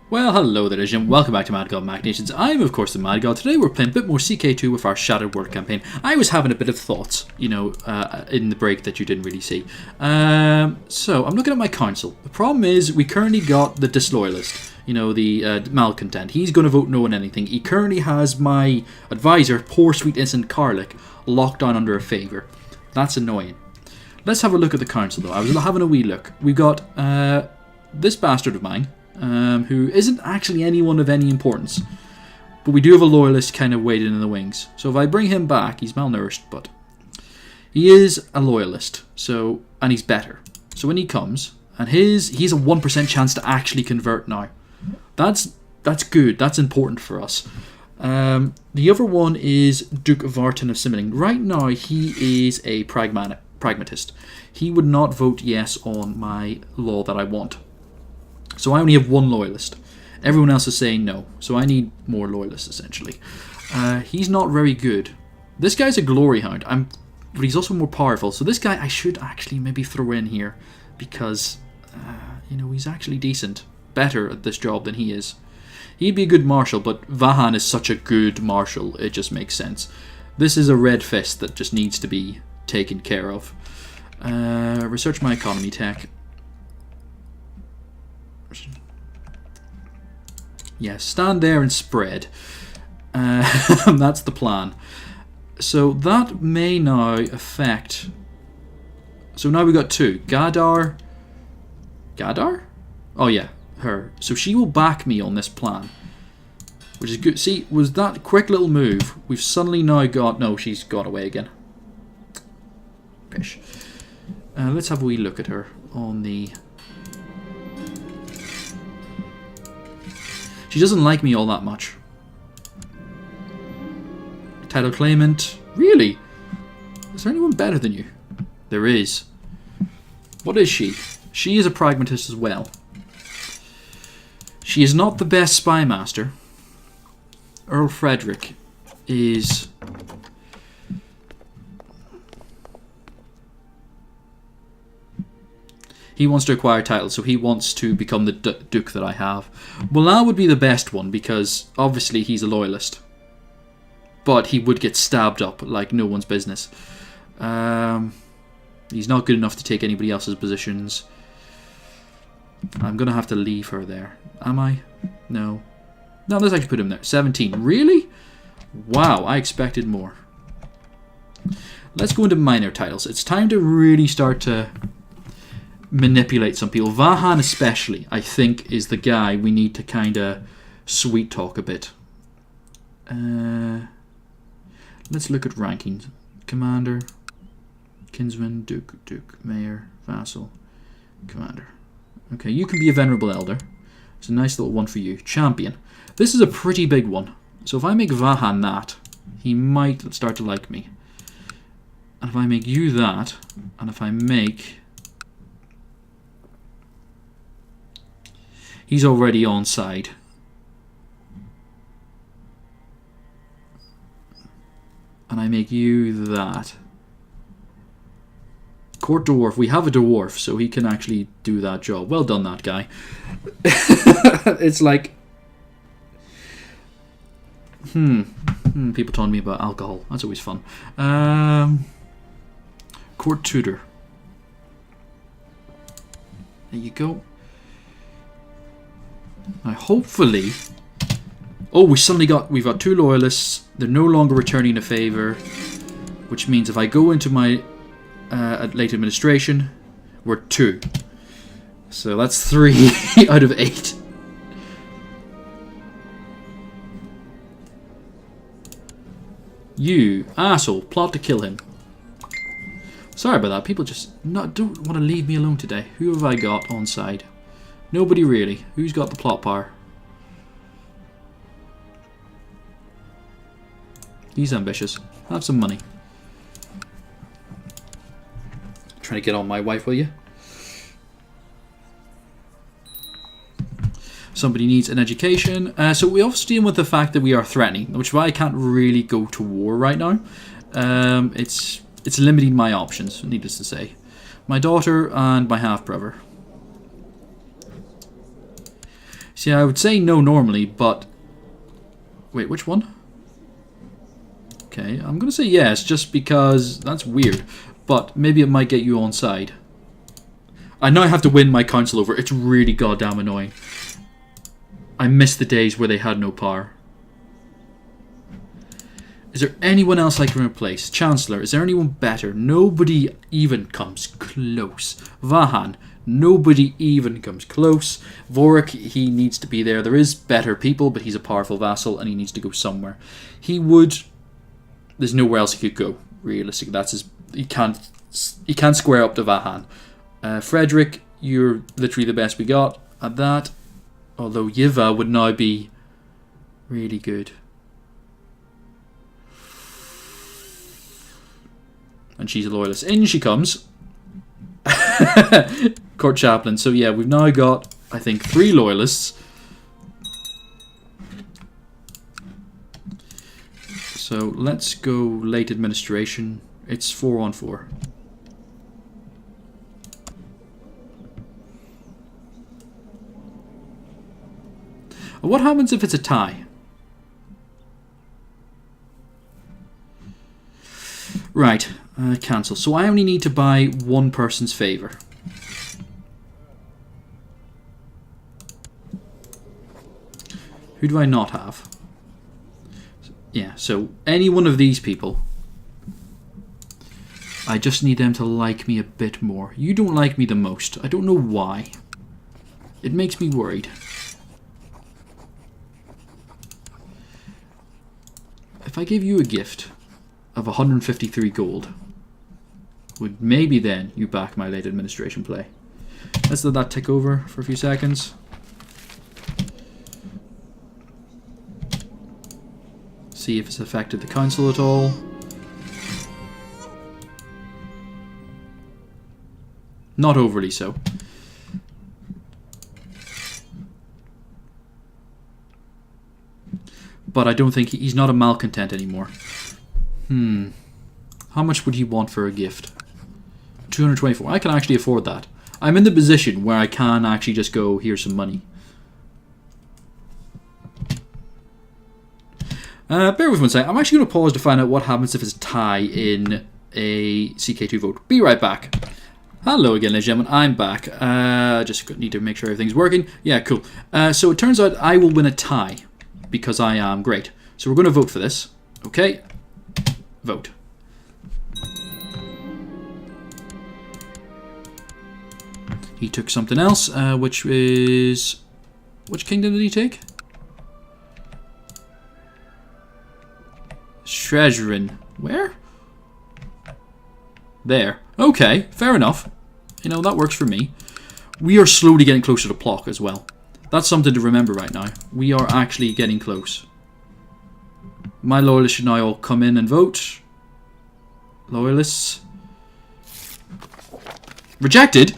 Well, hello there, and welcome back to Madgod Machinations. I'm, of course, the Madgod. Today we're playing a bit more CK2 with our Shattered World campaign. I was having a bit of thoughts, in the break that you didn't really see. So, I'm looking at my council. The problem is, we currently got the disloyalist, the malcontent. He's going to vote no on anything. He currently has my advisor, poor sweet innocent Karlik, locked down under a favour. That's annoying. Let's have a look at the council, though. I was having a wee look. We've got this bastard of mine, who isn't actually anyone of any importance. But we do have a loyalist kind of waiting in the wings. So if I bring him back, he's malnourished, but he is a loyalist. So, and he's better. So when he comes, and he's a 1% chance to actually convert now. That's good. That's important for us. The other one is Duke Vartan of Simmeling. Right now, he is a pragmatist. He would not vote yes on my law that I want. So I only have one loyalist. Everyone else is saying no. So I need more loyalists, essentially. He's not very good. This guy's a glory hound, but he's also more powerful. So this guy I should actually maybe throw in here. Because, he's actually decent. Better at this job than he is. He'd be a good marshal, but Vahan is such a good marshal, it just makes sense. This is a red fist that just needs to be taken care of. Research my economy tech. Yeah, stand there and spread. That's the plan. So that may now affect... So now we've got two. Gadar? Oh yeah, her. So she will back me on this plan. Which is good. See, was that quick little move. We've suddenly now got... No, she's got away again. Pish. Let's have a wee look at her on the... She doesn't like me all that much. Title claimant. Really? Is there anyone better than you? There is. What is she? She is a pragmatist as well. She is not the best spy master. Earl Frederick is... He wants to acquire titles, so he wants to become the Duke that I have. Well, that would be the best one, because obviously he's a loyalist. But he would get stabbed up like no one's business. He's not good enough to take anybody else's positions. I'm going to have to leave her there. Am I? No. No, let's actually put him there. 17. Really? Wow, I expected more. Let's go into minor titles. It's time to really start to... manipulate some people. Vahan especially, I think, is the guy we need to kind of sweet talk a bit. Let's look at rankings. Commander, Kinsman, Duke, Mayor, Vassal, Commander. Okay, you can be a Venerable Elder. It's a nice little one for you. Champion. This is a pretty big one. So if I make Vahan that, he might start to like me. And if I make you that, and if I make... He's already on side. And I make you that. Court Dwarf. We have a dwarf, so he can actually do that job. Well done, that guy. It's like... People telling me about alcohol. That's always fun. Court Tutor. There you go. Now, hopefully... Oh, we've got two loyalists. They're no longer returning a favour. Which means if I go into my late administration, we're 2. So that's 3 out of 8. You asshole, plot to kill him. Sorry about that. People just don't want to leave me alone today. Who have I got on side? Nobody really. Who's got the plot power? He's ambitious. Have some money. Trying to get on my wife, will you? Somebody needs an education. So we also deal with the fact that we are threatening, which is why I can't really go to war right now. It's limiting my options, needless to say. My daughter and my half-brother. See, I would say no normally, but... Wait, which one? Okay, I'm going to say yes, just because that's weird. But maybe it might get you on side. I know I have to win my council over. It's really goddamn annoying. I miss the days where they had no power. Is there anyone else I can replace? Chancellor, is there anyone better? Nobody even comes close. Vahan, nobody even comes close. Vorik, he needs to be there. There is better people, but he's a powerful vassal and he needs to go somewhere. He would... There's nowhere else he could go, realistically. That's his... He can't square up to Vahan. Frederick, you're literally the best we got at that. Although Yiva would now be really good. And she's a loyalist. In she comes. Court chaplain. So yeah, we've now got, I think, 3 loyalists. So let's go late administration. It's 4-on-4. What happens if it's a tie? Right, cancel. So I only need to buy one person's favour. Who do I not have? Yeah, so any one of these people. I just need them to like me a bit more. You don't like me the most. I don't know why. It makes me worried. If I gave you a gift of 153 gold, would maybe then you back my late administration play? Let's let that tick over for a few seconds. See if it's affected the council at all. Not overly so. But I don't think he's not a malcontent anymore. How much would he want for a gift? 224. I can actually afford that. I'm in the position where I can actually just go, here's some money. Bear with me one second. I'm actually going to pause to find out what happens if it's a tie in a CK2 vote. Be right back. Hello again, ladies and gentlemen. I'm back. Just need to make sure everything's working. Yeah, cool. So it turns out I will win a tie because I am great. So we're going to vote for this. Okay. Vote. He took something else, which is... Which kingdom did he take? Shrezrin. Where? There. Okay, fair enough. You know, that works for me. We are slowly getting closer to Plock as well. That's something to remember right now. We are actually getting close. My loyalists should now all come in and vote. Loyalists. Rejected?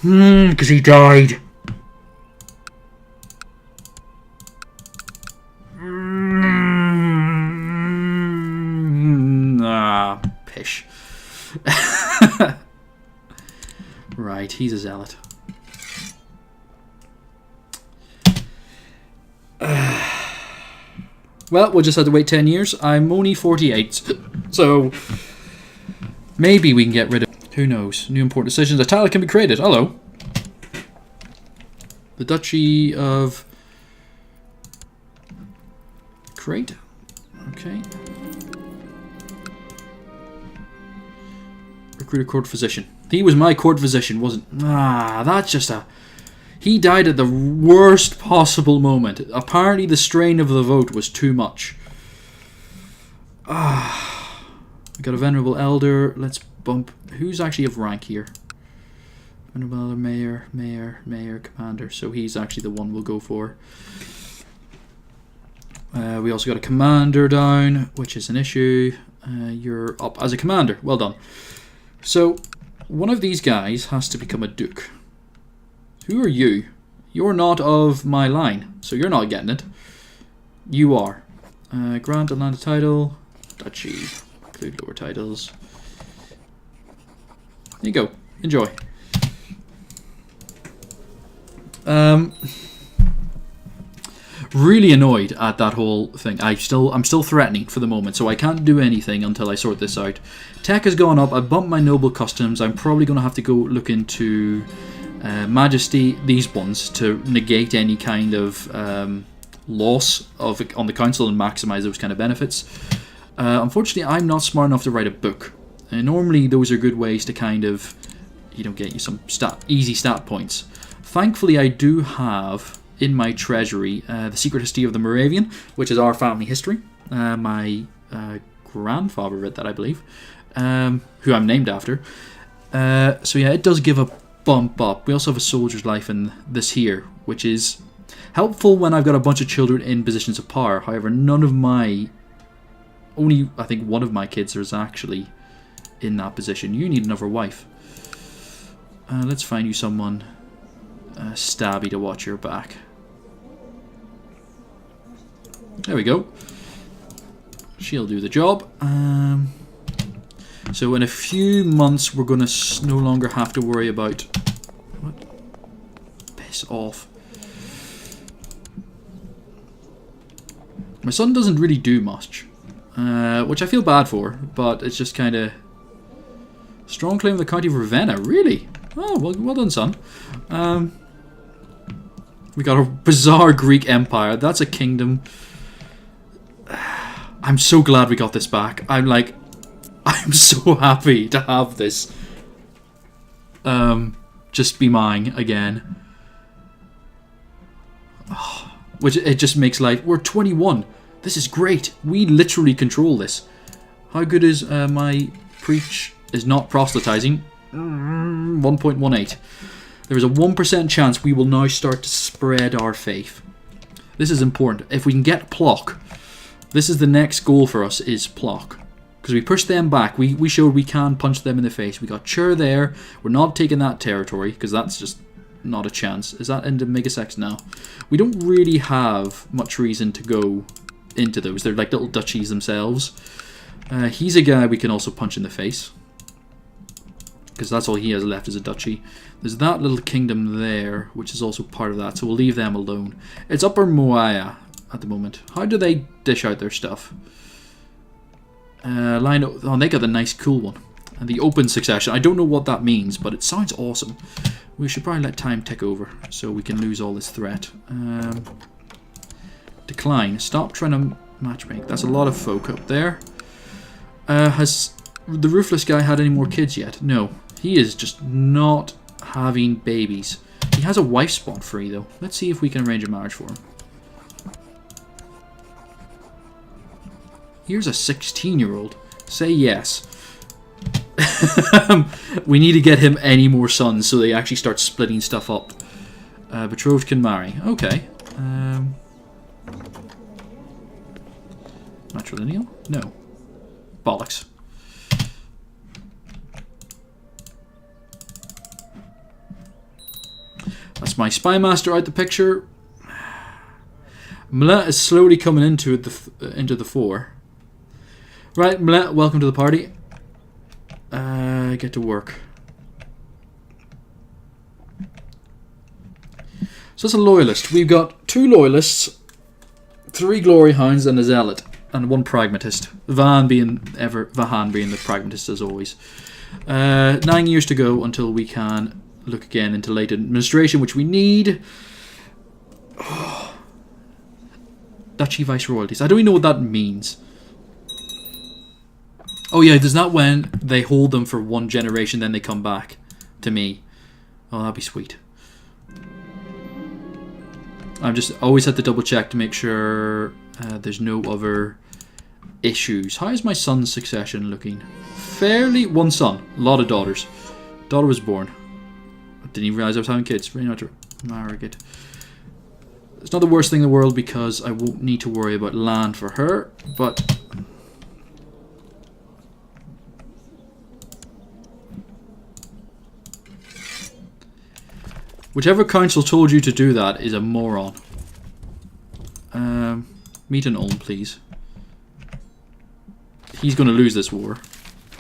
Because he died. Pish. Right, he's a zealot. Well, we'll just have to wait 10 years. I'm only 48, so maybe we can get rid of... Who knows? New important decisions. A tile can be created. Hello. The Duchy of... Create. Okay. Recruit a court physician. He was my court physician, wasn't... That's just a... He died at the worst possible moment. Apparently the strain of the vote was too much. We got a Venerable Elder. Let's bump... Who's actually of rank here? Venerable Elder, Mayor, Commander. So he's actually the one we'll go for. We also got a Commander down, which is an issue. You're up as a Commander. Well done. So, one of these guys has to become a Duke. Who are you? You're not of my line, so you're not getting it. You are. Grant a land title. Duchy. Include lower titles. There you go. Enjoy. Really annoyed at that whole thing. I'm still threatening for the moment, so I can't do anything until I sort this out. Tech has gone up. I bumped my noble customs. I'm probably going to have to go look into Majesty, these ones, to negate any kind of loss on the council and maximize those kind of benefits. Unfortunately, I'm not smart enough to write a book. And normally, those are good ways to kind of, get you some easy stat points. Thankfully, I do have in my treasury the Secret History of the Moravian, which is our family history. My grandfather read that, I believe, who I'm named after. So yeah, it does give a bump up. We also have a soldier's life in this here, which is helpful when I've got a bunch of children in positions of power. However, only I think one of my kids is actually in that position. You need another wife. Let's find you someone stabby to watch your back. There we go. She'll do the job. So in a few months we're going to no longer have to worry about... What? Piss off. My son doesn't really do much, which I feel bad for, but it's just kind of... Strong claim of the county of Ravenna, really? Oh, well done, son. We got a bizarre Greek empire. That's a kingdom. I'm so glad we got this back. I'm so happy to have this. Just be mine again. Oh, which it just makes life. We're 21. This is great. We literally control this. How good is my preach is not proselytizing? 1.18. There is a 1% chance we will now start to spread our faith. This is important. If we can get Plock, this is the next goal for us, is Plock. Because we pushed them back. We showed we can punch them in the face. We got Chur there. We're not taking that territory, because that's just not a chance. Is that into Megasex now? We don't really have much reason to go into those. They're like little duchies themselves. He's a guy we can also punch in the face, because that's all he has left is a duchy. There's that little kingdom there, which is also part of that, so we'll leave them alone. It's Upper Moaya at the moment. How do they dish out their stuff? They got a nice cool one. And the open succession. I don't know what that means, but it sounds awesome. We should probably let time tick over so we can lose all this threat. Decline. Stop trying to matchmake. That's a lot of folk up there. Has the Roofless guy had any more kids yet? No. He is just not having babies. He has a wife spot free though. Let's see if we can arrange a marriage for him. Here's a 16-year-old. Say yes. We need to get him any more sons so they actually start splitting stuff up. Betrothed can marry. Okay. Matrilineal? No. Bollocks. That's my spy master out the picture. Mlet is slowly coming into the fore. Right, Mlet, welcome to the party. Get to work. So that's a loyalist. We've got 2 loyalists, 3 glory hounds, and a zealot, and 1 pragmatist. Vahan being the pragmatist as always. 9 years to go until we can look again into late administration, which we need. Oh. Duchy Viceroyalties. I don't even know what that means. Oh yeah, there's not when they hold them for 1 generation, then they come back to me. Oh, that'd be sweet. I'm just always have to double check to make sure there's no other issues. How is my son's succession looking? Fairly. 1 son, a lot of daughters. Daughter was born. Didn't even realize I was having kids. Really not marry it. It's not the worst thing in the world because I won't need to worry about land for her, but whichever council told you to do that is a moron. Meet an Ulm, please. he's going to lose this war.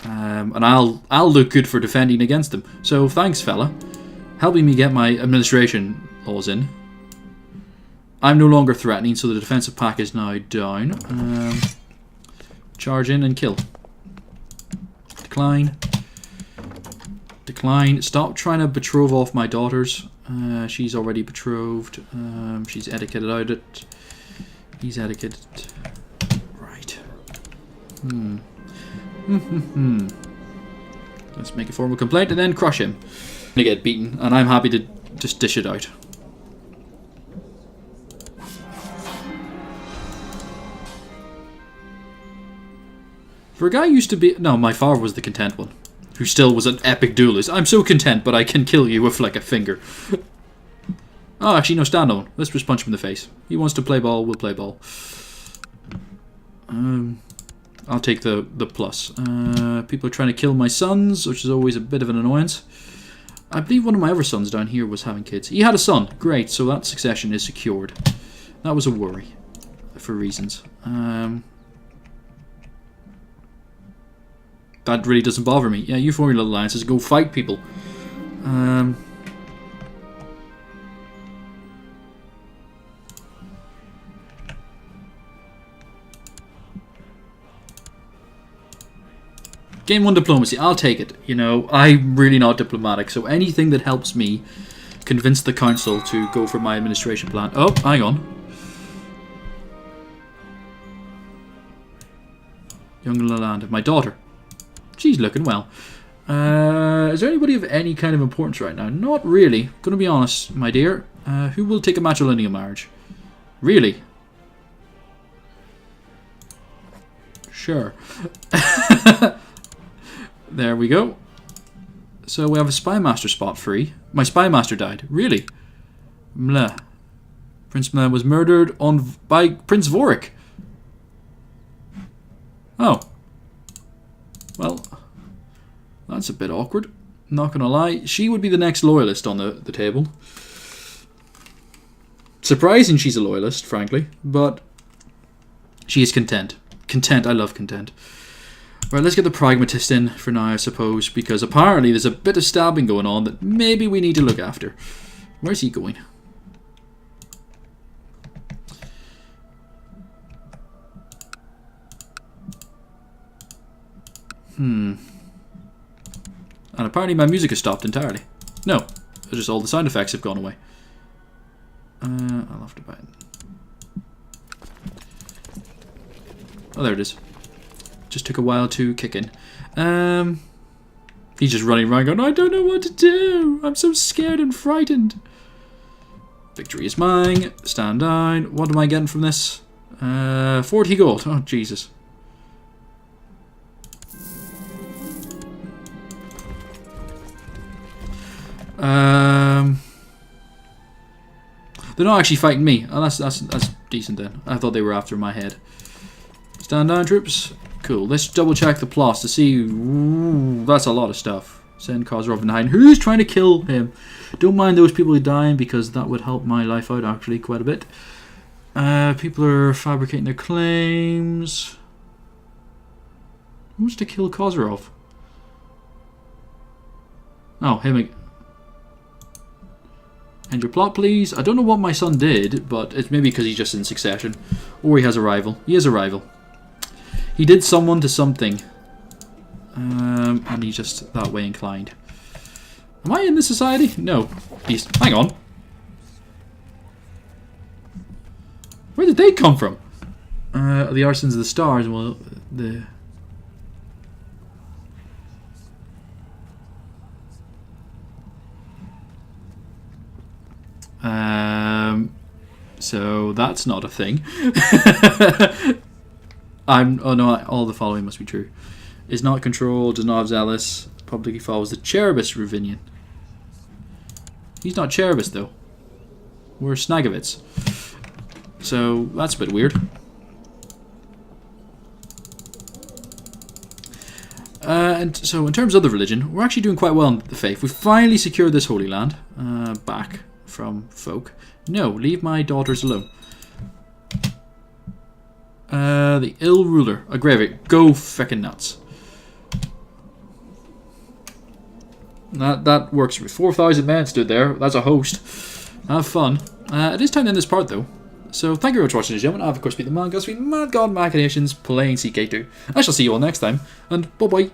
And I'll look good for defending against him. So thanks, fella. Helping me get my administration laws in. I'm no longer threatening, so the defensive pack is now down. Charge in and kill. Decline. Decline. Stop trying to betroth off my daughters. She's already betrothed. She's etiquetted out it. He's etiquetted. Right. Let's make a formal complaint and then crush him. I'm gonna get beaten, and I'm happy to just dish it out. For a guy who used to be... No, my father was the content one. Who still was an epic duelist. I'm so content, but I can kill you with like a finger. Oh, actually, no, stand on. Let's just punch him in the face. He wants to play ball, we'll play ball. I'll take the plus. People are trying to kill my sons, which is always a bit of an annoyance. I believe one of my other sons down here was having kids. He had a son. Great, so that succession is secured. That was a worry. For reasons. That really doesn't bother me. Yeah, you form your little alliances. Go fight people. Game 1 diplomacy. I'll take it. You know, I'm really not diplomatic, so anything that helps me convince the council to go for my administration plan. Oh, hang on. Young Lalanda. My daughter. She's looking well. Is there anybody of any kind of importance right now? Not really. Gonna be honest, my dear. Who will take a matrilineal marriage? Really? Sure. There we go. So we have a spymaster spot free. My spymaster died. Really? Mleh. Prince Mleh was murdered by Prince Vorik. Oh. Well, that's a bit awkward. Not gonna lie. She would be the next loyalist on the table. Surprising she's a loyalist, frankly. But she is content. Content. I love content. Right, let's get the pragmatist in for now, I suppose. Because apparently there's a bit of stabbing going on that maybe we need to look after. Where's he going? And apparently my music has stopped entirely. No, just all the sound effects have gone away. I'll have to buy it. Oh, there it is. Just took a while to kick in. He's just running around going, I don't know what to do. I'm so scared and frightened. Victory is mine. Stand down. What am I getting from this? 40 gold. Oh, Jesus. They're not actually fighting me. Oh, that's decent then. I thought they were after my head. Stand down, troops. Cool. Let's double check the plots to see. Ooh, that's a lot of stuff. Send Khazarov and Hein. Who's trying to kill him? Don't mind those people dying because that would help my life out actually quite a bit. People are fabricating their claims. Who wants to kill Khazarov? Oh, him. End your plot, please. I don't know what my son did, but it's maybe because he's just in succession. Or he has a rival. He has a rival. He did someone to something. And he's just that way inclined. Am I in this society? No. Beast. Hang on. Where did they come from? The Arsons of the Stars. Well, the... So that's not a thing. Oh no, all the following must be true. Is not controlled, does not have zealous, publicly follows the Cherubis Ravinian. He's not Cherubis though. We're Snagovitz. So that's a bit weird. And so in terms of the religion, we're actually doing quite well in the faith. We finally secured this Holy Land back from folk. No, leave my daughters alone. The Ill Ruler. A gravy. Go feckin' nuts. That works. 4,000 men stood there. That's a host. Have fun. It is time to end this part, though. So thank you very much for watching, ladies and gentlemen. I've, of course, been the Madgod, Madgod Machinations, playing CK2. I shall see you all next time, and bye-bye.